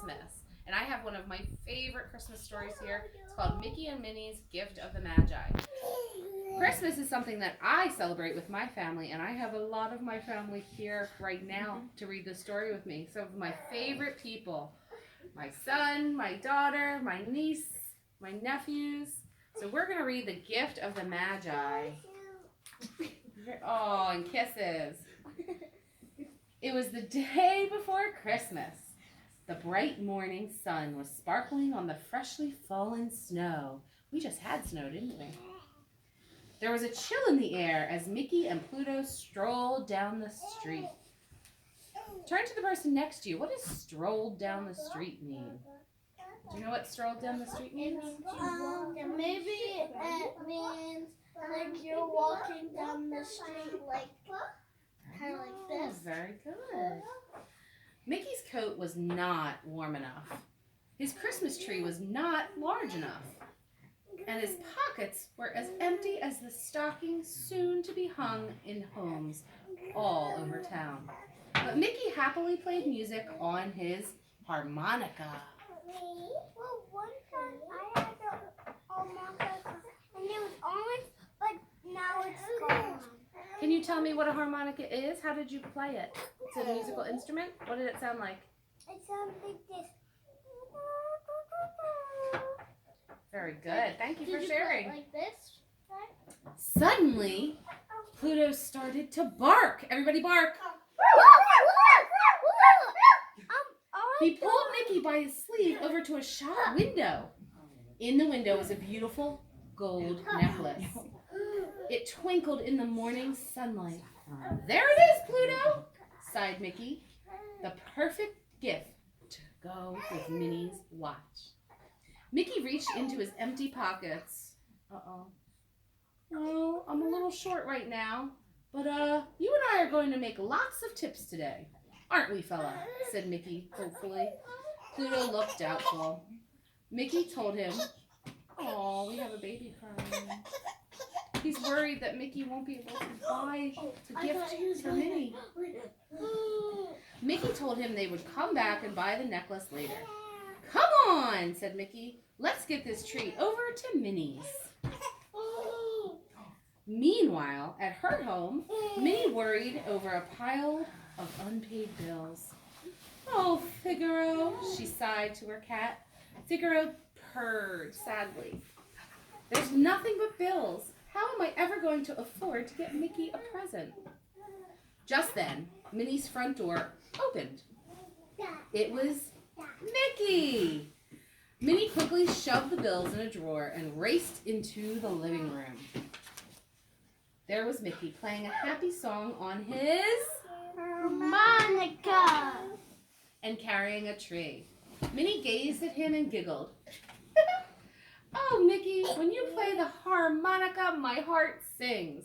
Christmas. And I have one of my favorite Christmas stories here. It's called Mickey and Minnie's Gift of the Magi. Christmas is something that I celebrate with my family, and I have a lot of my family here right now to read the story with me. Some of my favorite people, my son, my daughter, my niece, my nephews. So we're going to read the Gift of the Magi. Oh, and kisses. It was the day before Christmas. The bright morning sun was sparkling on the freshly fallen snow. We just had snow, didn't we? There was a chill in the air as Mickey and Pluto strolled down the street. Turn to the person next to you. What does strolled down the street mean? Do you know what strolled down the street means? Maybe it means like you're walking down the street like kind of like this. Very good. Mickey's coat was not warm enough. His Christmas tree was not large enough. And his pockets were as empty as the stockings soon to be hung in homes all over town. But Mickey happily played music on his harmonica. Well, one time I had a harmonica and it was orange, but now it's gone. Can you tell me what a harmonica is? How did you play it? It's a musical instrument. What did it sound like? It sounds like this. Very good. Thank you for sharing. Like this? Suddenly, Pluto started to bark. Everybody bark. He pulled Mickey by his sleeve over to a shop window. In the window was a beautiful gold necklace. It twinkled in the morning sunlight. There it is, Pluto, sighed Mickey. The perfect gift to go with Minnie's watch. Mickey reached into his empty pockets. Uh-oh. Oh, I'm a little short right now, but you and I are going to make lots of tips today. Aren't we, fella? Said Mickey hopefully. Pluto looked doubtful. Mickey told him, oh, we have a baby crying. He's worried that Mickey won't be able to buy the gift for Minnie. Mickey told him they would come back and buy the necklace later. Come on, said Mickey. Let's get this treat over to Minnie's. Meanwhile, at her home, Minnie worried over a pile of unpaid bills. Oh, Figaro, she sighed to her cat. Figaro purred sadly. There's nothing but bills. How am I ever going to afford to get Mickey a present? Just then, Minnie's front door opened. It was Mickey! Minnie quickly shoved the bills in a drawer and raced into the living room. There was Mickey playing a happy song on his harmonica and carrying a tree. Minnie gazed at him and giggled. Oh, Mickey, when you play the harmonica, my heart sings.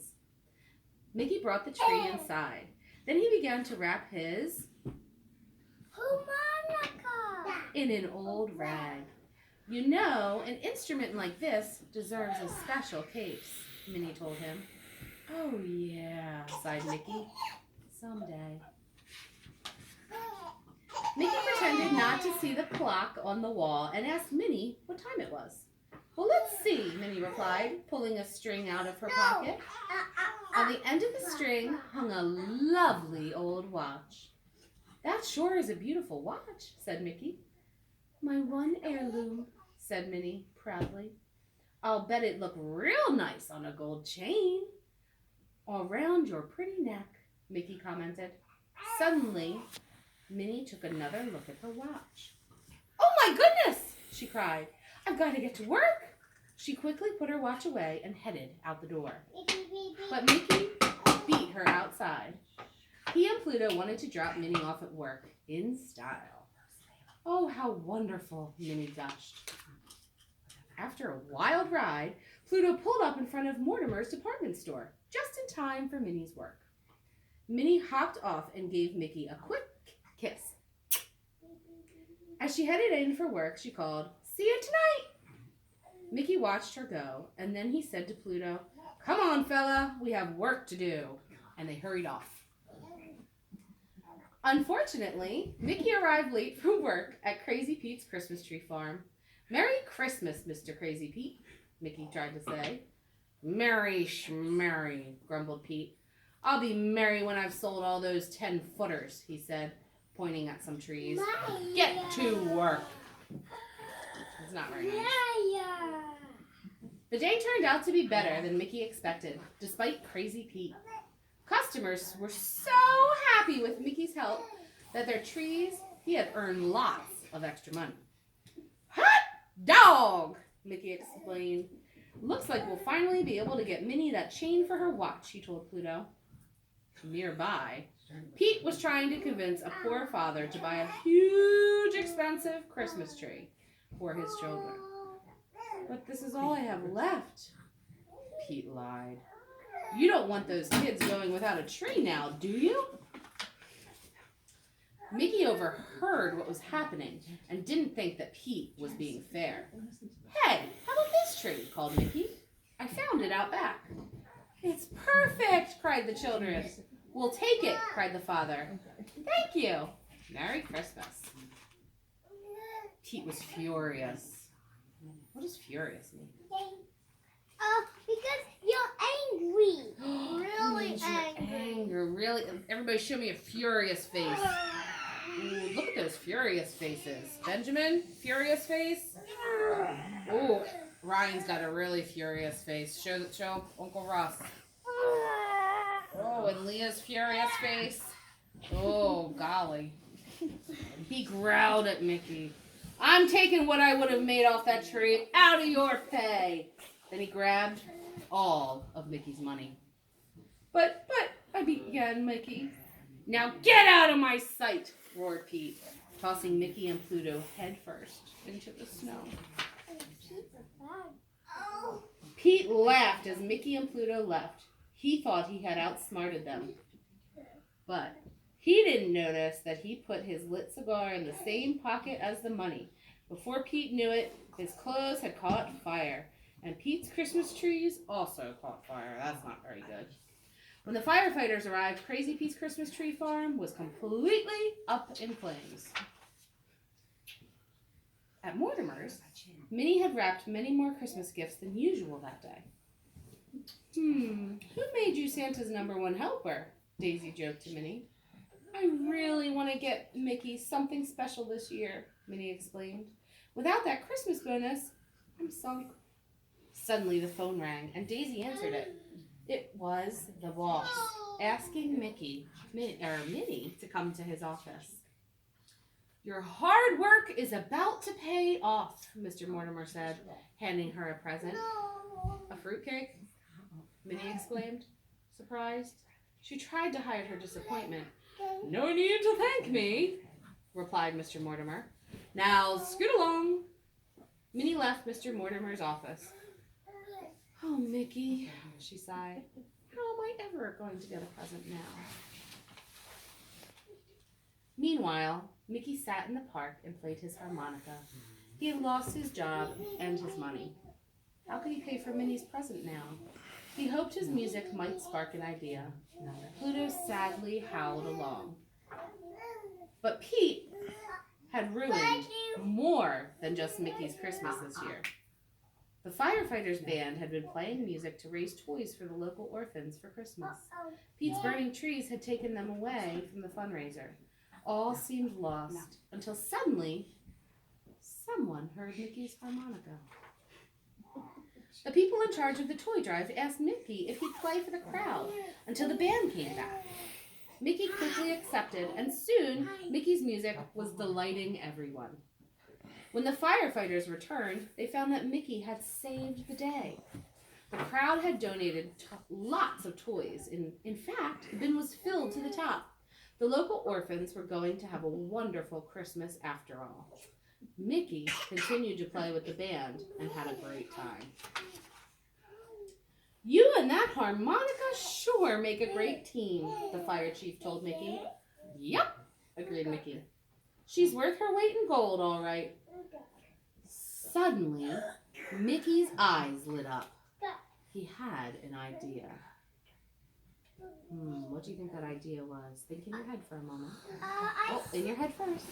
Mickey brought the tree inside. Then he began to wrap his harmonica in an old rag. You know, an instrument like this deserves a special case, Minnie told him. Oh, yeah, sighed Mickey. Someday. Mickey pretended not to see the clock on the wall and asked Minnie what time it was. Well, let's see, Minnie replied, pulling a string out of her pocket. On the end of the string hung a lovely old watch. That sure is a beautiful watch, said Mickey. My one heirloom, said Minnie proudly. I'll bet it looked real nice on a gold chain. All round your pretty neck, Mickey commented. Suddenly, Minnie took another look at her watch. Oh my goodness, she cried. I've got to get to work. She quickly put her watch away and headed out the door. But Mickey beat her outside. He and Pluto wanted to drop Minnie off at work in style. Oh, how wonderful, Minnie gushed. After a wild ride, Pluto pulled up in front of Mortimer's department store, just in time for Minnie's work. Minnie hopped off and gave Mickey a quick kiss. As she headed in for work, she called, See you tonight! Mickey watched her go, and then he said to Pluto, Come on, fella, we have work to do. And they hurried off. Unfortunately, Mickey arrived late from work at Crazy Pete's Christmas tree farm. "Merry Christmas, Mr. Crazy Pete," Mickey tried to say. "Merry schmerry," grumbled Pete. "I'll be merry when I've sold all those 10-footers, he said, pointing at some trees. "Get to work." It's not very nice. The day turned out to be better than Mickey expected, despite Crazy Pete. Customers were so happy with Mickey's help that their trees, he had earned lots of extra money. "Hot dog!" Mickey explained. "Looks like we'll finally be able to get Minnie that chain for her watch," he told Pluto. Nearby, Pete was trying to convince a poor father to buy a huge, expensive Christmas tree for his children. "But this is all I have left," Pete lied. "You don't want those kids going without a tree now, do you?" Mickey overheard what was happening and didn't think that Pete was being fair. "Hey, how about this tree?" called Mickey. "I found it out back." "It's perfect!" cried the children. "We'll take it," cried the father. "Thank you. Merry Christmas." Pete was furious. What does furious mean? Because you're angry. Really angry. Really? Everybody show me a furious face. Ooh, look at those furious faces. Benjamin, furious face. Ooh, Ryan's got a really furious face. Show Uncle Ross. Oh, and Leah's furious face. Oh, golly. He growled at Mickey. "I'm taking what I would have made off that tree out of your pay." Then he grabbed all of Mickey's money. But, I began Mickey. "Now get out of my sight," roared Pete, tossing Mickey and Pluto headfirst into the snow. Pete laughed as Mickey and Pluto left. He thought he had outsmarted them. But he didn't notice that he put his lit cigar in the same pocket as the money. Before Pete knew it, his clothes had caught fire, and Pete's Christmas trees also caught fire. That's not very good. When the firefighters arrived, Crazy Pete's Christmas tree farm was completely up in flames. At Mortimer's, Minnie had wrapped many more Christmas gifts than usual that day. "Who made you Santa's #1 helper?" Daisy joked to Minnie. "I really want to get Mickey something special this year," Minnie exclaimed. "Without that Christmas bonus, I'm sunk." Suddenly the phone rang, and Daisy answered it. It was the boss, asking Minnie to come to his office. "Your hard work is about to pay off," Mr. Mortimer said, handing her a present. "A fruitcake?" Minnie exclaimed, surprised. She tried to hide her disappointment. "No need to thank me," replied Mr. Mortimer. "Now scoot along." Minnie left Mr. Mortimer's office. "Oh, Mickey," she sighed. "How am I ever going to get a present now?" Meanwhile, Mickey sat in the park and played his harmonica. He had lost his job and his money. How could he pay for Minnie's present now? He hoped his music might spark an idea. Pluto sadly howled along. But Pete had ruined more than just Mickey's Christmas this year. The firefighters' band had been playing music to raise toys for the local orphans for Christmas. Pete's burning trees had taken them away from the fundraiser. All seemed lost until suddenly someone heard Mickey's harmonica. The people in charge of the toy drive asked Mickey if he'd play for the crowd until the band came back. Mickey quickly accepted, and soon Mickey's music was delighting everyone. When the firefighters returned, they found that Mickey had saved the day. The crowd had donated lots of toys. In fact, the bin was filled to the top. The local orphans were going to have a wonderful Christmas after all. Mickey continued to play with the band and had a great time. "You and that harmonica sure make a great team," the fire chief told Mickey. "Yep," agreed Mickey. "She's worth her weight in gold, all right." Suddenly, Mickey's eyes lit up. He had an idea. What do you think that idea was? Think in your head for a moment. I Oh, in your head first.